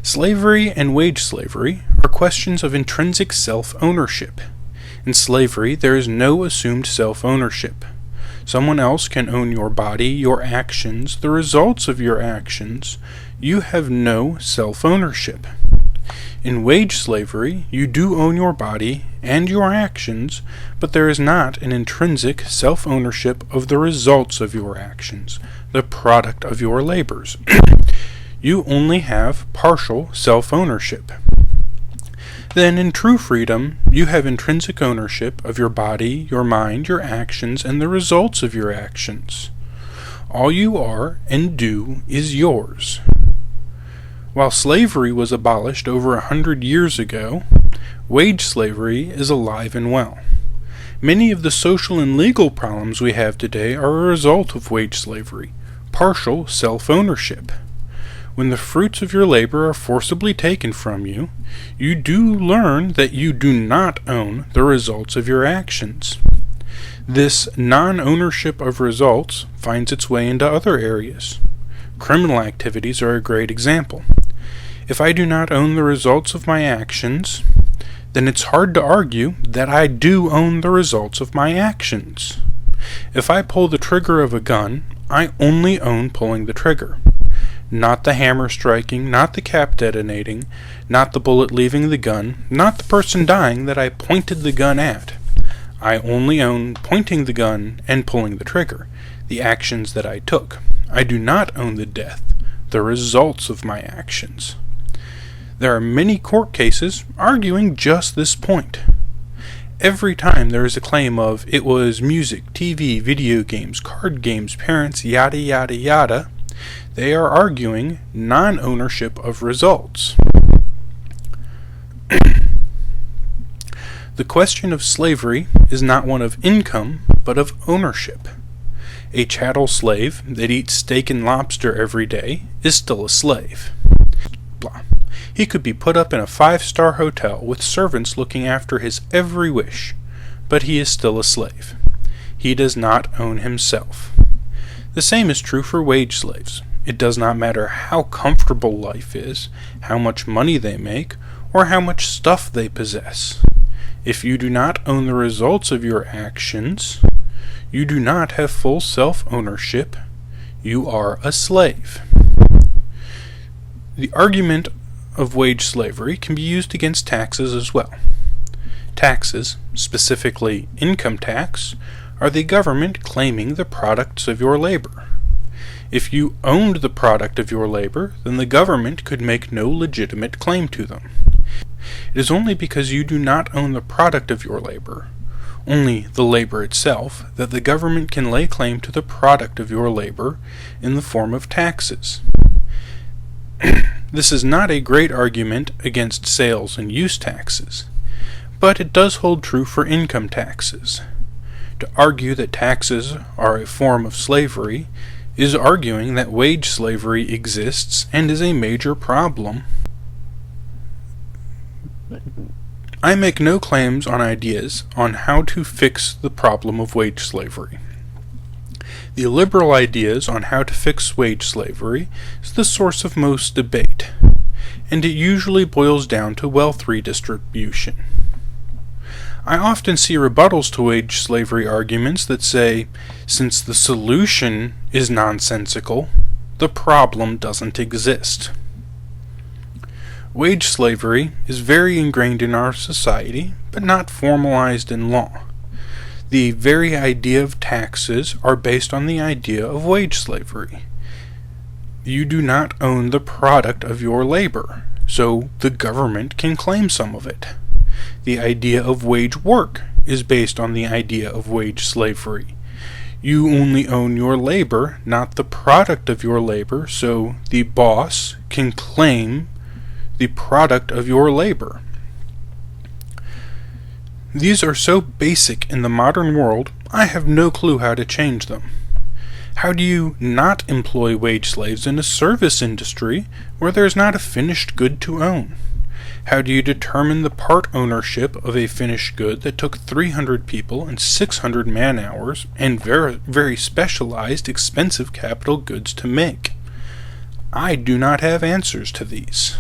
Slavery and wage slavery are questions of intrinsic self-ownership. In slavery, there is no assumed self-ownership. Someone else can own your body, your actions, the results of your actions. You have no self-ownership. In wage slavery, you do own your body and your actions, but there is not an intrinsic self-ownership of the results of your actions, the product of your labors. You only have partial self-ownership. Then in true freedom, you have intrinsic ownership of your body, your mind, your actions, and the results of your actions. All you are and do is yours. While slavery was abolished over 100 years ago, wage slavery is alive and well. Many of the social and legal problems we have today are a result of wage slavery, partial self-ownership. When the fruits of your labor are forcibly taken from you, you do learn that you do not own the results of your actions. This non-ownership of results finds its way into other areas. Criminal activities are a great example. If I do not own the results of my actions, then it's hard to argue that I do own the results of my actions. If I pull the trigger of a gun, I only own pulling the trigger. Not the hammer striking, not the cap detonating, not the bullet leaving the gun, not the person dying that I pointed the gun at. I only own pointing the gun and pulling the trigger, the actions that I took. I do not own the death, the results of my actions. There are many court cases arguing just this point. Every time there is a claim of it was music, TV, video games, card games, parents, yada yada yada, they are arguing non-ownership of results. The question of slavery is not one of income, but of ownership. A chattel slave that eats steak and lobster every day is still a slave. Blah. He could be put up in a 5-star hotel with servants looking after his every wish, but he is still a slave. He does not own himself. The same is true for wage slaves. It does not matter how comfortable life is, how much money they make, or how much stuff they possess. If you do not own the results of your actions, you do not have full self-ownership. You are a slave. The argument of wage slavery can be used against taxes as well. Taxes, specifically income tax, are the government claiming the products of your labor. If you owned the product of your labor, then the government could make no legitimate claim to them. It is only because you do not own the product of your labor, only the labor itself, that the government can lay claim to the product of your labor in the form of taxes. This is not a great argument against sales and use taxes, but it does hold true for income taxes. To argue that taxes are a form of slavery is arguing that wage slavery exists and is a major problem. I make no claims on ideas on how to fix the problem of wage slavery. The liberal ideas on how to fix wage slavery is the source of most debate, and it usually boils down to wealth redistribution. I often see rebuttals to wage slavery arguments that say, since the solution is nonsensical, the problem doesn't exist. Wage slavery is very ingrained in our society, but not formalized in law. The very idea of taxes are based on the idea of wage slavery. You do not own the product of your labor, so the government can claim some of it. The idea of wage work is based on the idea of wage slavery. You only own your labor, not the product of your labor, so the boss can claim the product of your labor. These are so basic in the modern world, I have no clue how to change them. How do you not employ wage slaves in a service industry where there is not a finished good to own? How do you determine the part ownership of a finished good that took 300 people and 600 man-hours and very specialized, expensive capital goods to make? I do not have answers to these.